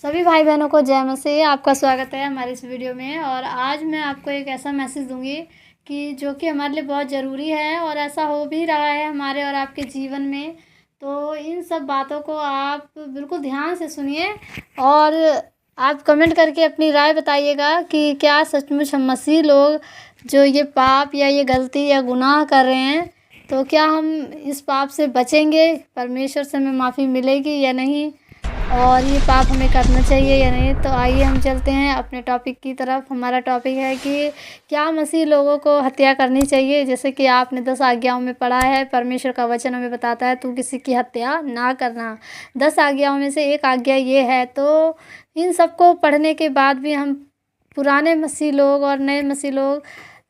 सभी भाई बहनों को जय मसीह। आपका स्वागत है हमारे इस वीडियो में। और आज मैं आपको एक ऐसा मैसेज दूंगी कि जो कि हमारे लिए बहुत ज़रूरी है और ऐसा हो भी रहा है हमारे और आपके जीवन में। तो इन सब बातों को आप बिल्कुल ध्यान से सुनिए और आप कमेंट करके अपनी राय बताइएगा कि क्या सचमुच हम मसीह लोग जो ये पाप या ये गलती या गुनाह कर रहे हैं, तो क्या हम इस पाप से बचेंगे, परमेश्वर से हमें माफ़ी मिलेगी या नहीं, और ये पाप हमें करना चाहिए या नहीं। तो आइए हम चलते हैं अपने टॉपिक की तरफ। हमारा टॉपिक है कि क्या मसीह लोगों को हत्या करनी चाहिए। जैसे कि आपने 10 आज्ञाओं में पढ़ा है, परमेश्वर का वचन हमें बताता है तू किसी की हत्या ना करना। 10 आज्ञाओं में से एक आज्ञा ये है। तो इन सबको पढ़ने के बाद भी हम पुराने मसीह लोग और नए मसीह लोग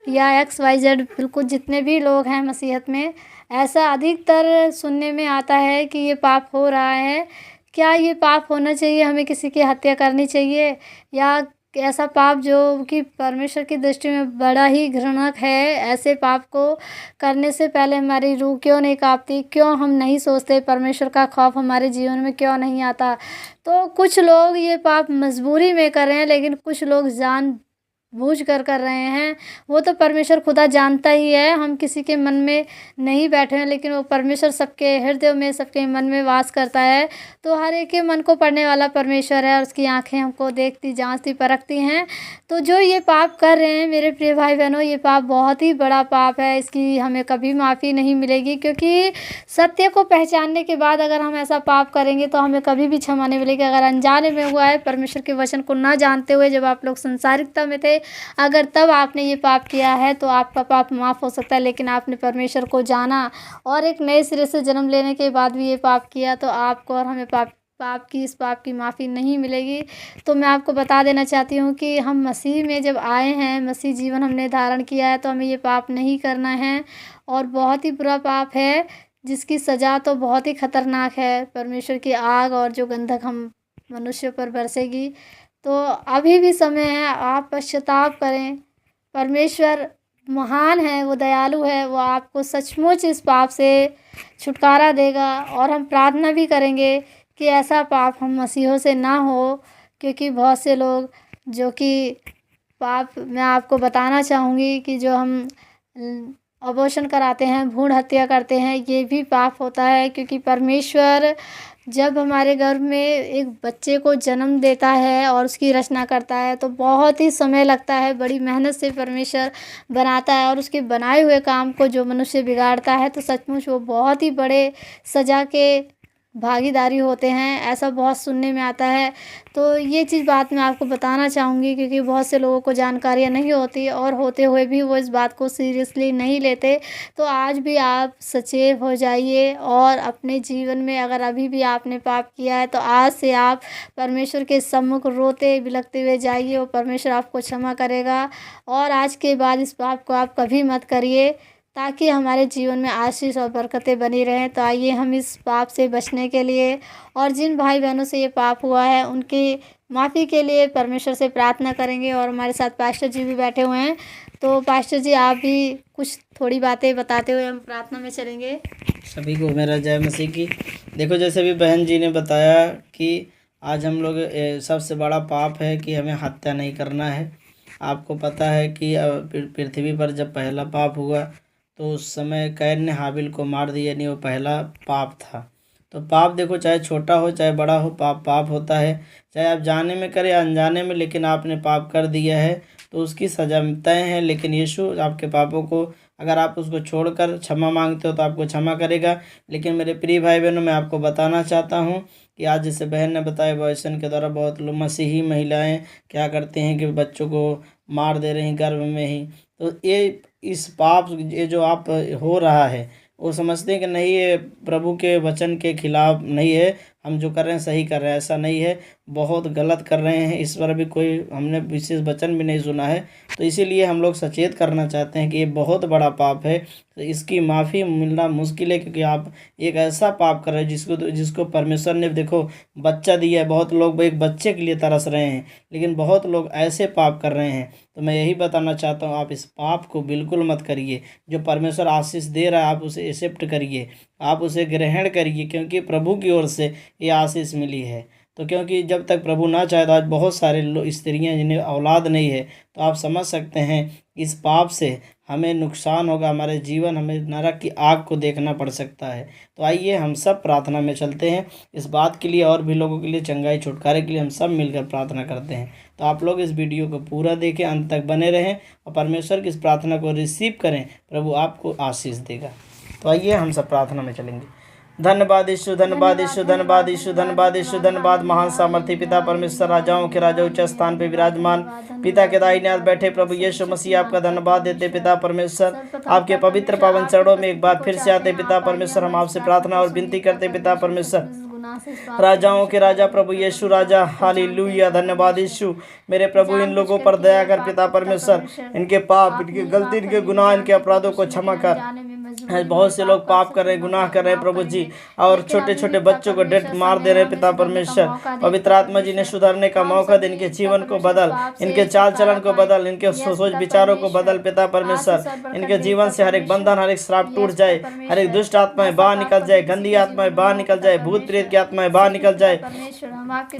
या XYZ बिल्कुल जितने भी लोग हैं मसीहत में, ऐसा अधिकतर सुनने में आता है कि ये पाप हो रहा है। क्या ये पाप होना चाहिए, हमें किसी की हत्या करनी चाहिए, या ऐसा पाप जो कि परमेश्वर की दृष्टि में बड़ा ही घृणक है। ऐसे पाप को करने से पहले हमारी रूह क्यों नहीं कांपती, क्यों हम नहीं सोचते, परमेश्वर का खौफ हमारे जीवन में क्यों नहीं आता। तो कुछ लोग ये पाप मजबूरी में कर रहे हैं, लेकिन कुछ लोग जान बूझ कर रहे हैं। वो तो परमेश्वर खुदा जानता ही है, हम किसी के मन में नहीं बैठे हैं, लेकिन वो परमेश्वर सबके हृदय में, सबके मन में वास करता है। तो हर एक के मन को पढ़ने वाला परमेश्वर है और उसकी आंखें हमको देखती, जांचती, परखती हैं। तो जो ये पाप कर रहे हैं मेरे प्रिय भाई बहनों, ये पाप बहुत ही बड़ा पाप है। इसकी हमें कभी माफ़ी नहीं मिलेगी, क्योंकि सत्य को पहचानने के बाद अगर हम ऐसा पाप करेंगे तो हमें कभी भी क्षमा नहीं मिलेगी। अगर अनजाने में हुआ है, परमेश्वर के वचन को ना जानते हुए जब आप लोग संसारिकता में थे, अगर तब आपने ये पाप किया है तो आपका पाप माफ़ हो सकता है। लेकिन आपने परमेश्वर को जाना और एक नए सिरे से जन्म लेने के बाद भी ये पाप किया, तो आपको और हमें इस पाप की माफ़ी नहीं मिलेगी। तो मैं आपको बता देना चाहती हूँ कि हम मसीह में जब आए हैं, मसीह जीवन हमने धारण किया है, तो हमें ये पाप नहीं करना है। और बहुत ही बुरा पाप है जिसकी सज़ा तो बहुत ही खतरनाक है, परमेश्वर की आग और जो गंधक हम मनुष्यों पर बरसेगी। तो अभी भी समय है, आप पश्चाताप करें। परमेश्वर महान है, वो दयालु है, वो आपको सचमुच इस पाप से छुटकारा देगा। और हम प्रार्थना भी करेंगे कि ऐसा पाप हम मसीहों से ना हो, क्योंकि बहुत से लोग जो कि पाप, मैं आपको बताना चाहूँगी कि जो हम अबॉर्शन कराते हैं, भ्रूण हत्या करते हैं, ये भी पाप होता है। क्योंकि परमेश्वर जब हमारे गर्भ में एक बच्चे को जन्म देता है और उसकी रचना करता है, तो बहुत ही समय लगता है, बड़ी मेहनत से परमेश्वर बनाता है। और उसके बनाए हुए काम को जो मनुष्य बिगाड़ता है, तो सचमुच वो बहुत ही बड़े सज़ा के भागीदारी होते हैं, ऐसा बहुत सुनने में आता है। तो ये चीज़ बात मैं आपको बताना चाहूँगी, क्योंकि बहुत से लोगों को जानकारियाँ नहीं होती और होते हुए भी वो इस बात को सीरियसली नहीं लेते। तो आज भी आप सचेत हो जाइए और अपने जीवन में अगर अभी भी आपने पाप किया है, तो आज से आप परमेश्वर के सम्मुख रोते बिलखते हुए जाइए, और परमेश्वर आपको क्षमा करेगा। और आज के बाद इस पाप को आप कभी मत करिए, ताकि हमारे जीवन में आशीष और बरकतें बनी रहें। तो आइए हम इस पाप से बचने के लिए और जिन भाई बहनों से ये पाप हुआ है उनकी माफ़ी के लिए परमेश्वर से प्रार्थना करेंगे। और हमारे साथ पास्टर जी भी बैठे हुए हैं, तो पास्टर जी आप भी कुछ थोड़ी बातें बताते हुए हम प्रार्थना में चलेंगे। सभी को मेरा जय मसीह की। देखो, जैसे भी बहन जी ने बताया कि आज हम लोग सबसे बड़ा पाप है कि हमें हत्या नहीं करना है। आपको पता है कि पृथ्वी पर जब पहला पाप हुआ तो उस समय कैन ने हाबिल को मार दिया, नहीं, वो पहला पाप था। तो पाप देखो, चाहे छोटा हो चाहे बड़ा हो, पाप पाप होता है। चाहे आप जाने में करें या अनजाने में, लेकिन आपने पाप कर दिया है तो उसकी सजा तय है। लेकिन यीशु आपके पापों को, अगर आप उसको छोड़कर क्षमा मांगते हो तो आपको क्षमा करेगा। लेकिन मेरे प्रिय भाई बहनों, मैं आपको बताना चाहता हूँ कि आज जैसे बहन ने बताया, वचन के द्वारा बहुत लोग मसीही महिलाएं क्या करते हैं कि बच्चों को मार दे रही हैं गर्भ में ही। तो ये इस पाप, ये जो आप हो रहा है, वो समझते हैं कि नहीं, ये प्रभु के वचन के खिलाफ नहीं है, हम जो कर रहे हैं सही कर रहे हैं। ऐसा नहीं है, बहुत गलत कर रहे हैं। इस पर भी कोई हमने विशेष वचन भी नहीं सुना है। तो इसीलिए हम लोग सचेत करना चाहते हैं कि ये बहुत बड़ा पाप है, तो इसकी माफ़ी मिलना मुश्किल है। क्योंकि आप एक ऐसा पाप कर रहे हैं जिसको परमेश्वर ने, देखो, बच्चा दिया है। बहुत लोग एक बच्चे के लिए तरस रहे हैं, लेकिन बहुत लोग ऐसे पाप कर रहे हैं। तो मैं यही बताना चाहता हूँ, आप इस पाप को बिल्कुल मत करिए। जो परमेश्वर आशीष दे रहा है आप उसे एक्सेप्ट करिए, आप उसे ग्रहण करिए, क्योंकि प्रभु की ओर से ये आशीष मिली है। तो क्योंकि जब तक प्रभु ना चाहे तो आज बहुत सारे स्त्रियाँ जिन्हें औलाद नहीं है, तो आप समझ सकते हैं इस पाप से हमें नुकसान होगा, हमारे जीवन, हमें नरक की आग को देखना पड़ सकता है। तो आइए हम सब प्रार्थना में चलते हैं इस बात के लिए, और भी लोगों के लिए चंगाई छुटकारे के लिए हम सब मिलकर प्रार्थना करते हैं। तो आप लोग इस वीडियो को पूरा देखें, अंत तक बने रहें और परमेश्वर की इस प्रार्थना को रिसीव करें, प्रभु आपको आशीष देगा। तो आइए हम सब प्रार्थना में चलेंगे। धन्यवाद यीशु, धन्यवाद यीशु, धन्यवाद यीशु, धन्यवाद यीशु, धन्यवाद महान सामर्थी पिता परमेश्वर, राजाओं के राजा उच्च स्थान पे विराजमान पिता के दाहिने हाथ बैठे प्रभु यीशु मसीह, आपका धन्यवाद देते पिता परमेश्वर। आपके पवित्र पावन चरणों में एक बार फिर से आते पिता परमेश्वर, हम आपसे प्रार्थना और विनती करते पिता परमेश्वर, राजाओं के राजा प्रभु यीशु राजा, हालेलुया। धन्यवाद यीशु मेरे प्रभु, इन लोगों पर दया कर पिता परमेश्वर, इनके पाप, इनके गलती, इनके गुनाह, इनके अपराधों को क्षमा कर। बहुत से लोग पाप कर रहे, गुनाह कर रहे प्रभु जी, और छोटे छोटे बच्चों को डेट मार दे रहे पिता परमेश्वर। पवित्र आत्मा जी ने सुधारने का मौका दे, इनके जीवन को बदल, इनके चाल चलन को बदल, इनके सोच विचारों को बदल पिता परमेश्वर। इनके जीवन से हर एक बंधन, हर एक श्राप टूट जाए, हर एक दुष्ट आत्माएं बाहर निकल जाए, गंदी आत्माएं बाहर निकल जाए, भूत प्रेत की आत्माएं बाहर निकल जाए।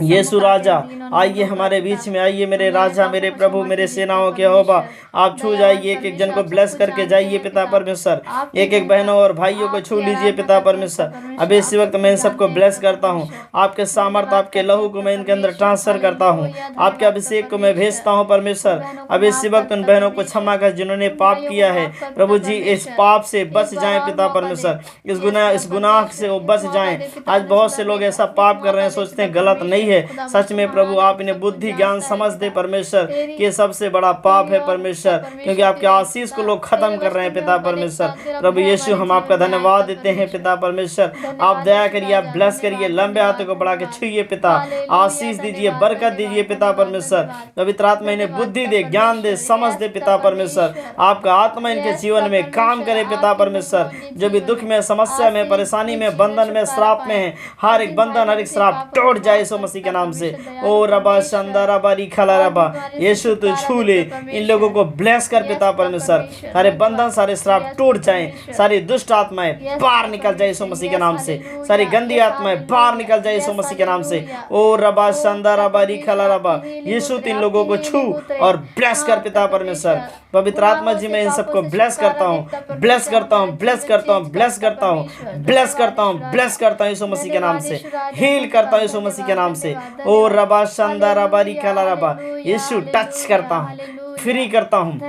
यीशु राजा आइए हमारे बीच में, आइए मेरे राजा, मेरे प्रभु, मेरे सेनाओं के यहोवा, आप छू जाइए, एक एक जन को ब्लेस करके जाइए पिता परमेश्वर। एक एक बहनों और भाइयों को छू लीजिए पिता परमेश्वर। अब इस वक्त मैं इन सबको ब्लेस करता हूँ, आपके सामर्थ, आपके लहू को मैं इनके अंदर ट्रांसफर करता हूँ, आपके अभिषेक को मैं भेजता हूँ परमेश्वर। अब इस वक्त उन बहनों को क्षमा कर जिन्होंने पाप किया है प्रभु जी, इस पाप से बच जाएं पिता परमेश्वर, इस गुनाह से वो बच जाएं। आज बहुत से लोग ऐसा पाप कर रहे हैं, सोचते हैं गलत नहीं है, सच में प्रभु आप इन्हें बुद्धि ज्ञान समझ दे परमेश्वर कि ये सबसे बड़ा पाप है परमेश्वर, क्योंकि आपके आशीष को लोग खत्म कर रहे हैं पिता परमेश्वर। प्रभु यीशु हम आपका धन्यवाद देते हैं पिता परमेश्वर, आप दया करिए, आप ब्लेस करिए, लंबे हाथों को बढ़ा के छुइए पिता, आशीष दीजिए, बरकत दीजिए पिता परमेश्वर। पवित्र आत्मा इन्हें बुद्धि दे, ज्ञान दे, समझ दे पिता परमेश्वर। आपका आत्मा इनके जीवन में काम करे पिता परमेश्वर। जो भी दुख में, समस्या में, परेशानी में, बंधन में, श्राप में है, हर एक बंधन, हर एक श्राप टूट जाए यीशु मसीह के नाम से। ओ रबा शंदा रबा रिखला रबा, यीशु तू छू ले, इन लोगों को ब्लेस कर पिता परमेश्वर। सारे बंधन, सारे श्राप टूट जाएं, सारी दुष्ट आत्माएं बाहर निकल जाए यीशु मसीह के नाम से, सारी गंदी आत्माएं बाहर निकल जाए यीशु मसीह के नाम से। ओ रबा शंदा रबा रिखला रबा, यीशु इन लोगों को छू और ब्लेस कर पिता परमेश्वर। पवित्र आत्मा जी मैं इन सबको ब्लेस करता हूँ, ब्लेस करता हूँ, ब्लेस करता हूँ, ब्लेस करता हूँ, ब्लेस करता हूँ, ब्लेस करता हूँ यीशु मसीह के नाम से, हील करता हूँ यीशु मसीह के नाम से। ओ रबा शंदा रबा रिखला रबा, यीशु टच करता हूँ, फ्री करता हूँ,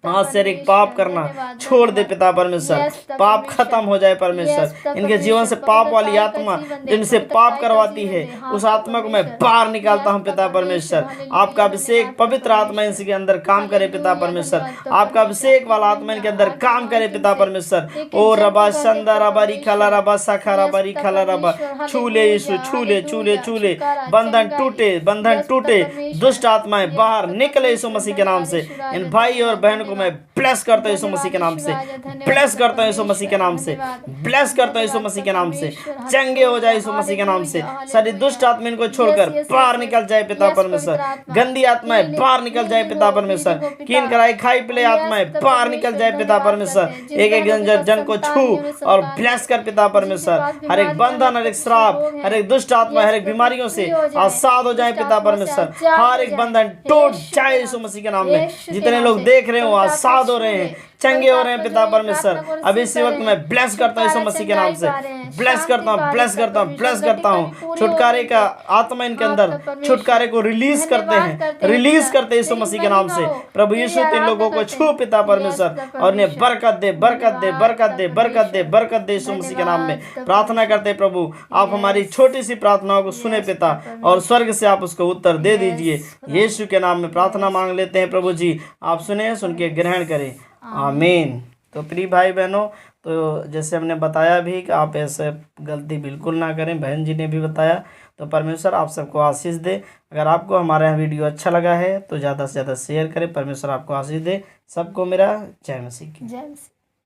आज से एक पाप करना छोड़ दे पिता परमेश्वर, पाप खत्म हो जाए परमेश्वर। इनके जीवन से पाप वाली आत्मा जिनसे पाप करवाती है, उस आत्मा को मैं बाहर निकालता हूँ पिता परमेश्वर। आपका अभिषेक पवित्र आत्मा इनके अंदर काम करे पिता परमेश्वर, आपका अभिषेक वाला आत्मा इनके अंदर काम करे पिता परमेश्वर। ओ रबा शंदा रबा रिखला रबा सखा रबा रिखला रबा, छू ले यीशु, छू ले, छू ले, छू ले, बंधन टूटे, बंधन टूटे, दुष्ट आत्माएं बाहर निकले यीशु मसीह के नाम से। इन भाई और बहन को मैं ब्लेस करता हूं यीशु मसीह के नाम से, ब्लेस करता हूं यीशु मसीह के नाम से, ब्लेस करता हूं यीशु मसीह के नाम से। चंगे हो जाए यीशु मसीह के नाम से, सारी दुष्ट आत्मा इनको छोड़कर बाहर निकल जाए पिता परमेश्वर। गंदी आत्माएं बाहर निकल जाए पिता परमेश्वर, कीन कराई खाई पिले आत्माएं बाहर निकल जाए पिता परमेश्वर। एक एक जन को छू और ब्लेस कर पिता परमेश्वर। हर एक बंधन, हर एक श्राप, हर एक दुष्ट आत्मा, हर एक बीमारियों से आजाद हो जाए पिता परमेश्वर। हर एक बंधन टूट जाए यीशु मसीह के नाम में। जितने लोग देख रहे हो आजाद हो रहे हैं, चंगे हो रहे हैं पिता परमेश्वर। अब इसी वक्त मैं ब्लेस करता हूँ यीशु मसीह के नाम से, ब्लेस करता हूँ, ब्लेस करता हूँ, ब्लेस करता हूँ। छुटकारे का आत्मा इनके अंदर, छुटकारे को रिलीज करते हैं, रिलीज करते हैं यीशु मसीह के नाम से। प्रभु यीशु इन लोगों को छू पिता परमेश्वर और इन्हें बरकत दे, बरकत दे, बरकत दे, बरकत दे, बरकत दे यीशु मसीह के नाम में। प्रार्थना करते प्रभु आप हमारी छोटी सी प्रार्थनाओं को सुने पिता, और स्वर्ग से आप उसको उत्तर दे दीजिए। यीशु के नाम में प्रार्थना मांग लेते हैं प्रभु जी, आप सुने, सुन के ग्रहण करें, आमीन। तो प्रिय भाई बहनों, तो जैसे हमने बताया भी कि आप ऐसे गलती बिल्कुल ना करें, बहन जी ने भी बताया। तो परमेश्वर आप सबको आशीष दे। अगर आपको हमारा वीडियो अच्छा लगा है तो ज़्यादा से ज़्यादा शेयर करें। परमेश्वर आपको आशीष दे। सबको मेरा जय मसीह की। जय मसीह।